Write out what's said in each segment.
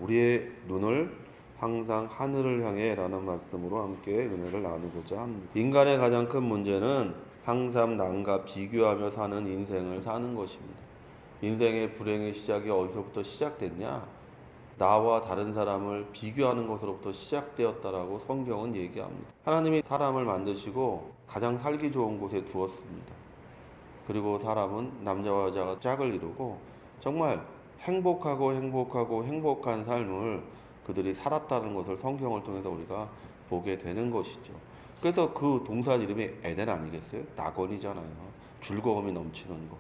우리의 눈을 항상 하늘을 향해 라는 말씀으로 함께 은혜를 나누고자 합니다. 인간의 가장 큰 문제는 항상 남과 비교하며 사는 인생을 사는 것입니다. 인생의 불행의 시작이 어디서부터 시작됐냐? 나와 다른 사람을 비교하는 것으로부터 시작되었다라고 성경은 얘기합니다. 하나님이 사람을 만드시고 가장 살기 좋은 곳에 두었습니다. 그리고 사람은 남자와 여자가 짝을 이루고 정말 행복한 삶을 그들이 살았다는 것을 성경을 통해서 우리가 보게 되는 것이죠. 그래서 그 동산 이름이 에덴 아니겠어요? 낙원이잖아요. 즐거움이 넘치는 것.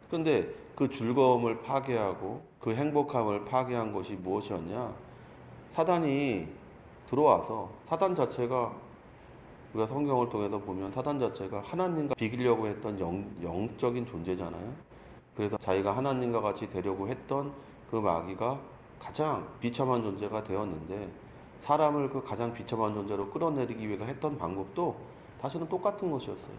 근데 그 즐거움을 파괴하고 그 행복함을 파괴한 것이 무엇이었냐? 사단이 들어와서 사단 자체가 우리가 성경을 통해서 보면 사단 자체가 하나님과 비기려고 했던 영적인 존재잖아요. 그래서 자기가 하나님과 같이 되려고 했던 그 마귀가 가장 비참한 존재가 되었는데 사람을 그 가장 비참한 존재로 끌어내리기 위해서 했던 방법도 사실은 똑같은 것이었어요.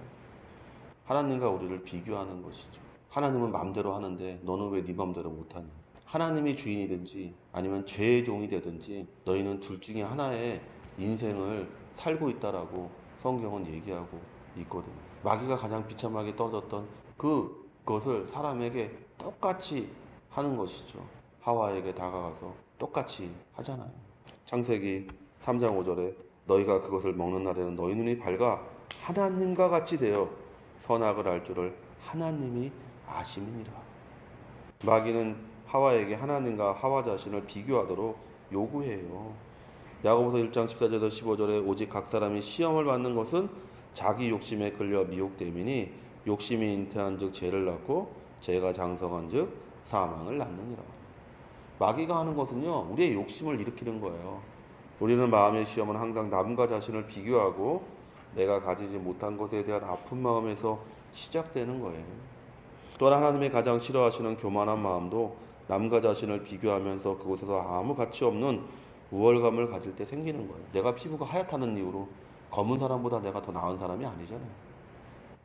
하나님과 우리를 비교하는 것이죠. 하나님은 마음대로 하는데 너는 왜 네 마음대로 못하냐. 하나님이 주인이든지 아니면 죄의 종이 되든지 너희는 둘 중에 하나의 인생을 살고 있다라고 성경은 얘기하고 있거든요. 마귀가 가장 비참하게 떨어졌던 그것을 사람에게 똑같이 하는 것이죠. 하와에게 다가가서 똑같이 하잖아요. 창세기 3장 5절에 너희가 그것을 먹는 날에는 너희 눈이 밝아 하나님과 같이 되어 선악을 알 줄을 하나님이 아심이니라. 마귀는 하와에게 하나님과 하와 자신을 비교하도록 요구해요. 야고보서 1장 14절에서 15절에 오직 각 사람이 시험을 받는 것은 자기 욕심에 끌려 미혹됨이니 욕심이 잉태한 즉 죄를 낳고 죄가 장성한 즉 사망을 낳느니라. 마귀가 하는 것은요, 우리의 욕심을 일으키는 거예요. 우리는 마음의 시험은 항상 남과 자신을 비교하고 내가 가지지 못한 것에 대한 아픈 마음에서 시작되는 거예요. 또한 하나님이 가장 싫어하시는 교만한 마음도 남과 자신을 비교하면서 그곳에서 아무 가치 없는 우월감을 가질 때 생기는 거예요. 내가 피부가 하얗다는 이유로 검은 사람보다 내가 더 나은 사람이 아니잖아요.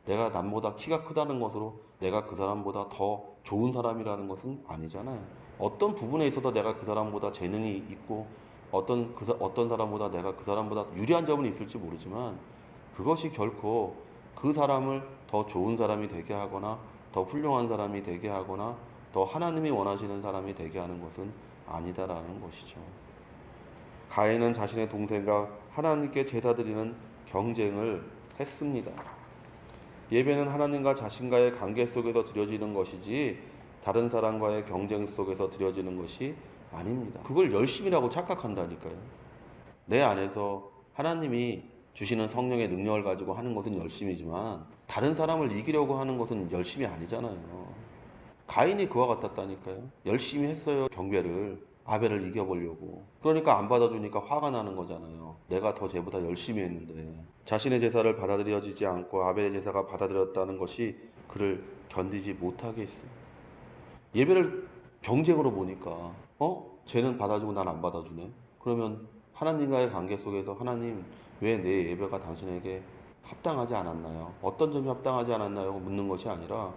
내가 남보다 키가 크다는 것으로 내가 그 사람보다 더 좋은 사람이라는 것은 아니잖아요. 어떤 부분에 있어서 내가 그 사람보다 재능이 있고 어떤 사람보다 내가 그 사람보다 유리한 점은 있을지 모르지만 그것이 결코 그 사람을 더 좋은 사람이 되게 하거나 더 훌륭한 사람이 되게 하거나 더 하나님이 원하시는 사람이 되게 하는 것은 아니다라는 것이죠. 가인은 자신의 동생과 하나님께 제사 드리는 경쟁을 했습니다. 예배는 하나님과 자신과의 관계 속에서 드려지는 것이지 다른 사람과의 경쟁 속에서 드려지는 것이 아닙니다. 그걸 열심이라고 착각한다니까요. 내 안에서 하나님이 주시는 성령의 능력을 가지고 하는 것은 열심이지만 다른 사람을 이기려고 하는 것은 열심이 아니잖아요. 가인이 그와 같았다니까요. 열심히 했어요, 경배를. 아벨을 이겨보려고. 그러니까 안 받아주니까 화가 나는 거잖아요. 내가 더 쟤보다 열심히 했는데. 자신의 제사를 받아들여지지 않고 아벨의 제사가 받아들였다는 것이 그를 견디지 못하게 했어요. 예배를 경쟁으로 보니까 쟤는 받아주고 난 안 받아주네. 그러면 하나님과의 관계 속에서 하나님 왜 내 예배가 당신에게 합당하지 않았나요? 어떤 점이 합당하지 않았나요? 묻는 것이 아니라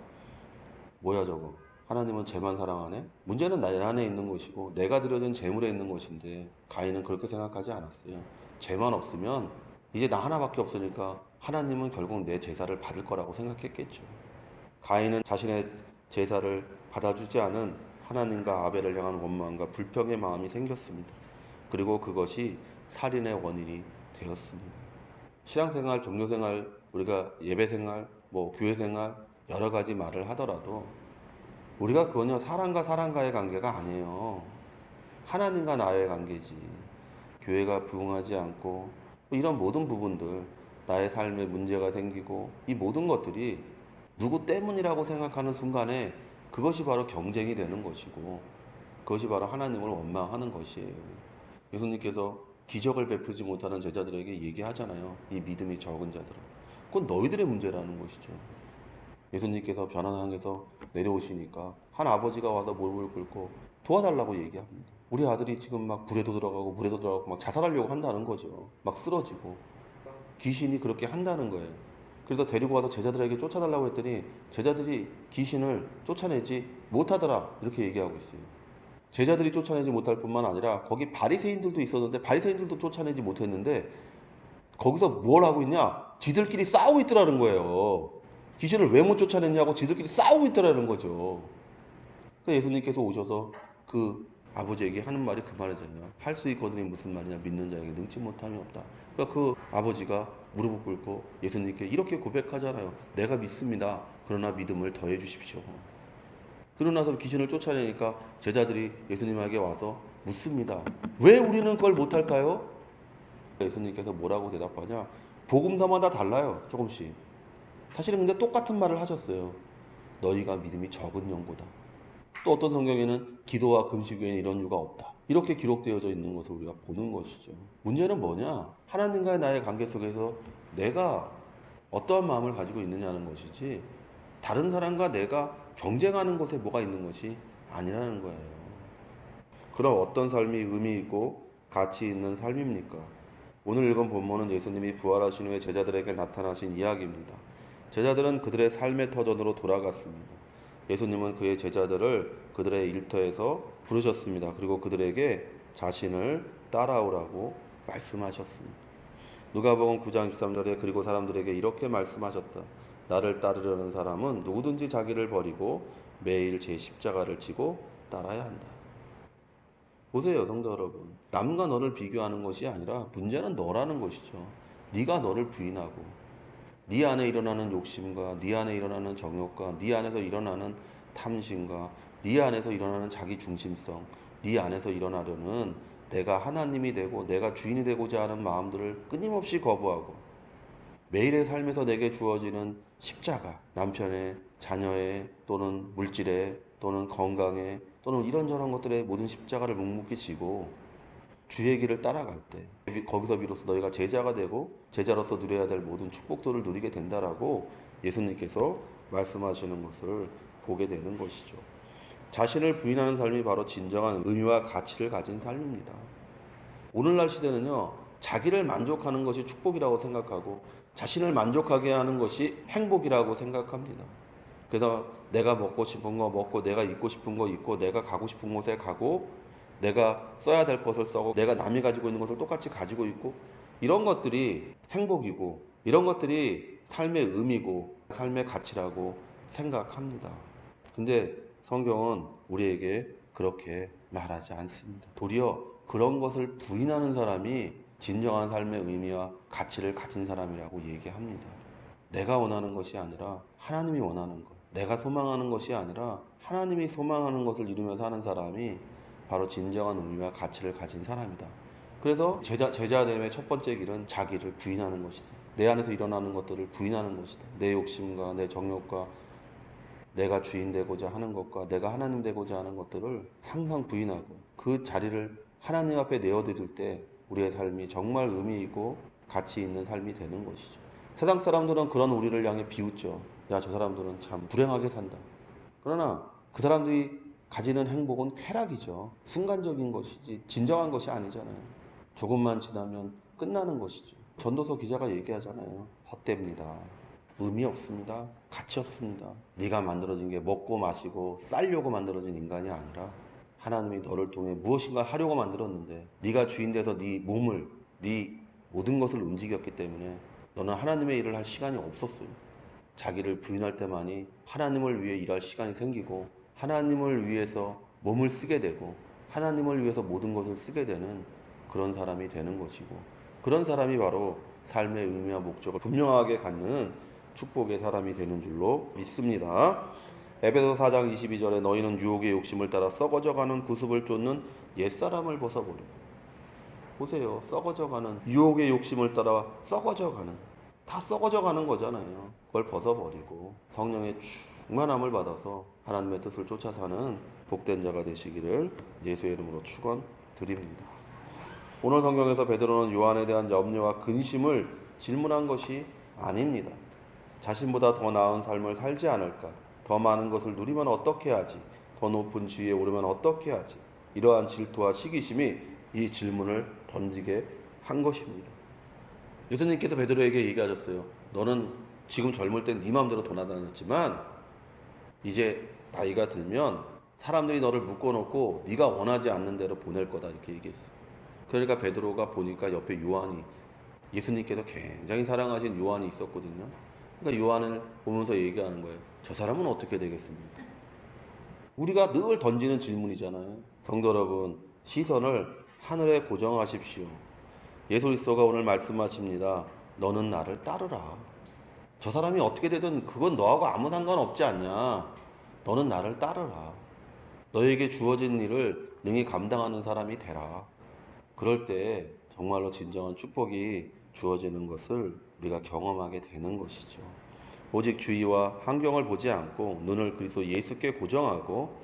뭐야 저거. 하나님은 쟤만 사랑하네? 문제는 내 안에 있는 것이고 내가 드려진 재물에 있는 것인데 가인은 그렇게 생각하지 않았어요. 쟤만 없으면 이제 나 하나밖에 없으니까 하나님은 결국 내 제사를 받을 거라고 생각했겠죠. 가인은 자신의 제사를 받아주지 않은 하나님과 아벨을 향한 원망과 불평의 마음이 생겼습니다. 그리고 그것이 살인의 원인이 되었습니다. 신앙생활, 종교생활, 우리가 예배생활, 교회생활 여러 가지 말을 하더라도 우리가 그건요 사람과 사람과의 관계가 아니에요. 하나님과 나의 관계지. 교회가 부흥하지 않고 이런 모든 부분들 나의 삶에 문제가 생기고 이 모든 것들이 누구 때문이라고 생각하는 순간에 그것이 바로 경쟁이 되는 것이고 그것이 바로 하나님을 원망하는 것이에요. 예수님께서 기적을 베풀지 못하는 제자들에게 얘기하잖아요. 이 믿음이 적은 자들아. 그건 너희들의 문제라는 것이죠. 예수님께서 변화상에서 내려오시니까 한 아버지가 와서 무릎을 꿇고 도와달라고 얘기합니다. 우리 아들이 지금 막 불에도 들어가고 물에도 들어가고 막 자살하려고 한다는 거죠. 막 쓰러지고 귀신이 그렇게 한다는 거예요. 그래서 데리고 와서 제자들에게 쫓아달라고 했더니 제자들이 귀신을 쫓아내지 못하더라 이렇게 얘기하고 있어요. 제자들이 쫓아내지 못할 뿐만 아니라 거기 바리새인들도 있었는데 바리새인들도 쫓아내지 못했는데 거기서 뭘 하고 있냐? 지들끼리 싸우고 있더라는 거예요. 귀신을 왜 못 쫓아냈냐고 지들끼리 싸우고 있더라는 거죠. 그래서 예수님께서 오셔서 그 아버지에게 하는 말이 그 말이잖아요. 할 수 있거든이 무슨 말이냐? 믿는 자에게 능치 못함이 없다. 그러니까 그 아버지가 무릎을 꿇고 예수님께 이렇게 고백하잖아요. 내가 믿습니다. 그러나 믿음을 더해 주십시오. 그러고 나서 귀신을 쫓아내니까 제자들이 예수님에게 와서 묻습니다. 왜 우리는 그걸 못할까요? 예수님께서 뭐라고 대답하냐? 복음서마다 달라요. 조금씩. 사실은 근데 똑같은 말을 하셨어요. 너희가 믿음이 적은 영보다. 또 어떤 성경에는 기도와 금식 외에는 이런 이유가 없다. 이렇게 기록되어져 있는 것을 우리가 보는 것이죠. 문제는 뭐냐? 하나님과의 나의 관계 속에서 내가 어떠한 마음을 가지고 있느냐는 것이지 다른 사람과 내가 경쟁하는 곳에 뭐가 있는 것이 아니라는 거예요. 그럼 어떤 삶이 의미 있고 가치 있는 삶입니까? 오늘 읽은 본문은 예수님이 부활하신 후에 제자들에게 나타나신 이야기입니다. 제자들은 그들의 삶의 터전으로 돌아갔습니다. 예수님은 그의 제자들을 그들의 일터에서 부르셨습니다. 그리고 그들에게 자신을 따라오라고 말씀하셨습니다. 누가복음 9장 23절에 그리고 사람들에게 이렇게 말씀하셨다. 나를 따르려는 사람은 누구든지 자기를 버리고 매일 제 십자가를 지고 따라야 한다. 보세요, 성도 여러분. 남과 너를 비교하는 것이 아니라 문제는 너라는 것이죠. 네가 너를 부인하고 네 안에 일어나는 욕심과 네 안에 일어나는 정욕과 네 안에서 일어나는 탐심과 네 안에서 일어나는 자기 중심성, 네 안에서 일어나려는 내가 하나님이 되고 내가 주인이 되고자 하는 마음들을 끊임없이 거부하고 매일의 삶에서 내게 주어지는 십자가, 남편의, 자녀의 또는 물질의 또는 건강의 또는 이런저런 것들의 모든 십자가를 묵묵히 지고 주의 길을 따라갈 때 거기서 비로소 너희가 제자가 되고 제자로서 누려야 될 모든 축복들을 누리게 된다라고 예수님께서 말씀하시는 것을 보게 되는 것이죠. 자신을 부인하는 삶이 바로 진정한 의미와 가치를 가진 삶입니다. 오늘날 시대는요, 자기를 만족하는 것이 축복이라고 생각하고 자신을 만족하게 하는 것이 행복이라고 생각합니다. 그래서 내가 먹고 싶은 거 먹고 내가 입고 싶은 거 입고 내가 가고 싶은 곳에 가고 내가 써야 될 것을 써고 내가 남이 가지고 있는 것을 똑같이 가지고 있고 이런 것들이 행복이고 이런 것들이 삶의 의미고 삶의 가치라고 생각합니다. 근데 성경은 우리에게 그렇게 말하지 않습니다. 도리어 그런 것을 부인하는 사람이 진정한 삶의 의미와 가치를 가진 사람이라고 얘기합니다. 내가 원하는 것이 아니라 하나님이 원하는 것, 내가 소망하는 것이 아니라 하나님이 소망하는 것을 이루며 사는 사람이 바로 진정한 의미와 가치를 가진 사람이다. 그래서 제자됨의 첫 번째 길은 자기를 부인하는 것이다. 내 안에서 일어나는 것들을 부인하는 것이다. 내 욕심과 내 정욕과 내가 주인 되고자 하는 것과 내가 하나님 되고자 하는 것들을 항상 부인하고 그 자리를 하나님 앞에 내어드릴 때 우리의 삶이 정말 의미 있고 가치 있는 삶이 되는 것이죠. 세상 사람들은 그런 우리를 향해 비웃죠. 야, 저 사람들은 참 불행하게 산다. 그러나 그 사람들이 가지는 행복은 쾌락이죠. 순간적인 것이지 진정한 것이 아니잖아요. 조금만 지나면 끝나는 것이죠. 전도서 기자가 얘기하잖아요. 헛됩니다. 의미 없습니다. 가치 없습니다. 네가 만들어진 게 먹고 마시고 살려고 만들어진 인간이 아니라 하나님이 너를 통해 무엇인가 하려고 만들었는데 네가 주인 돼서 네 몸을, 네 모든 것을 움직였기 때문에 너는 하나님의 일을 할 시간이 없었어요. 자기를 부인할 때만이 하나님을 위해 일할 시간이 생기고 하나님을 위해서 몸을 쓰게 되고 하나님을 위해서 모든 것을 쓰게 되는 그런 사람이 되는 것이고 그런 사람이 바로 삶의 의미와 목적을 분명하게 갖는 축복의 사람이 되는 줄로 믿습니다. 에베소 4장 22절에 너희는 유혹의 욕심을 따라 썩어져가는 구습을 쫓는 옛사람을 벗어버리고 보세요. 썩어져가는 유혹의 욕심을 따라 썩어져가는 다 썩어져가는 거잖아요. 그걸 벗어버리고 성령의 충만함을 받아서 하나님의 뜻을 쫓아 사는 복된 자가 되시기를 예수의 이름으로 축원드립니다. 오늘 성경에서 베드로는 요한에 대한 염려와 근심을 질문한 것이 아닙니다. 자신보다 더 나은 삶을 살지 않을까? 더 많은 것을 누리면 어떻게 하지? 더 높은 지위에 오르면 어떻게 하지? 이러한 질투와 시기심이 이 질문을 던지게 한 것입니다. 예수님께서 베드로에게 얘기하셨어요. 너는 지금 젊을 땐 네 마음대로 돌아다녔지만 이제 나이가 들면 사람들이 너를 묶어놓고 네가 원하지 않는 대로 보낼 거다 이렇게 얘기했어. 그러니까 베드로가 보니까 옆에 요한이 예수님께서 굉장히 사랑하신 요한이 있었거든요. 그러니까 요한을 보면서 얘기하는 거예요. 저 사람은 어떻게 되겠습니까? 우리가 늘 던지는 질문이잖아요. 성도 여러분, 시선을 하늘에 고정하십시오. 예수 그리스도가 오늘 말씀하십니다. 너는 나를 따르라. 저 사람이 어떻게 되든 그건 너하고 아무 상관없지 않냐. 너는 나를 따르라. 너에게 주어진 일을 능히 감당하는 사람이 되라. 그럴 때 정말로 진정한 축복이 주어지는 것을 우리가 경험하게 되는 것이죠. 오직 주의와 환경을 보지 않고 눈을 그리스도 예수께 고정하고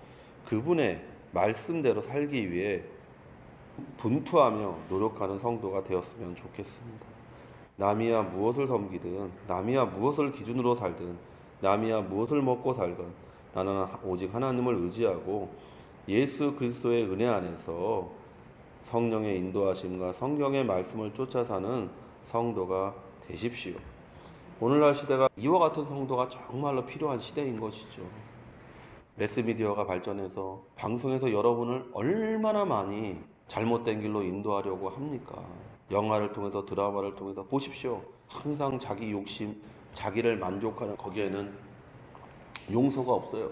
그분의 말씀대로 살기 위해 분투하며 노력하는 성도가 되었으면 좋겠습니다. 남이야 무엇을 섬기든 남이야 무엇을 기준으로 살든 남이야 무엇을 먹고 살건 나는 오직 하나님을 의지하고 예수 그리스도의 은혜 안에서 성령의 인도하심과 성경의 말씀을 쫓아 사는 성도가 되십시오. 오늘날 시대가 이와 같은 성도가 정말로 필요한 시대인 것이죠. 매스미디어가 발전해서 방송에서 여러분을 얼마나 많이 잘못된 길로 인도하려고 합니까? 영화를 통해서 드라마를 통해서 보십시오. 항상 자기 욕심, 자기를 만족하는 거기에는 용서가 없어요.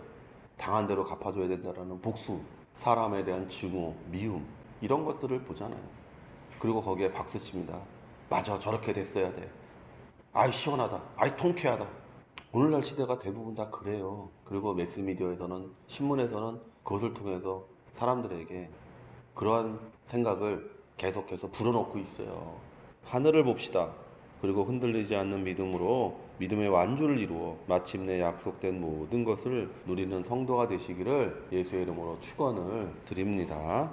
당한 대로 갚아줘야 된다라는 복수, 사람에 대한 증오, 미움 이런 것들을 보잖아요. 그리고 거기에 박수 칩니다. 맞아, 저렇게 됐어야 돼. 아이 시원하다, 아이 통쾌하다. 오늘날 시대가 대부분 다 그래요. 그리고 매스미디어에서는, 신문에서는 그것을 통해서 사람들에게 그러한 생각을 계속해서 불어넣고 있어요. 하늘을 봅시다. 그리고 흔들리지 않는 믿음으로 믿음의 완주를 이루어 마침내 약속된 모든 것을 누리는 성도가 되시기를 예수의 이름으로 축원을 드립니다.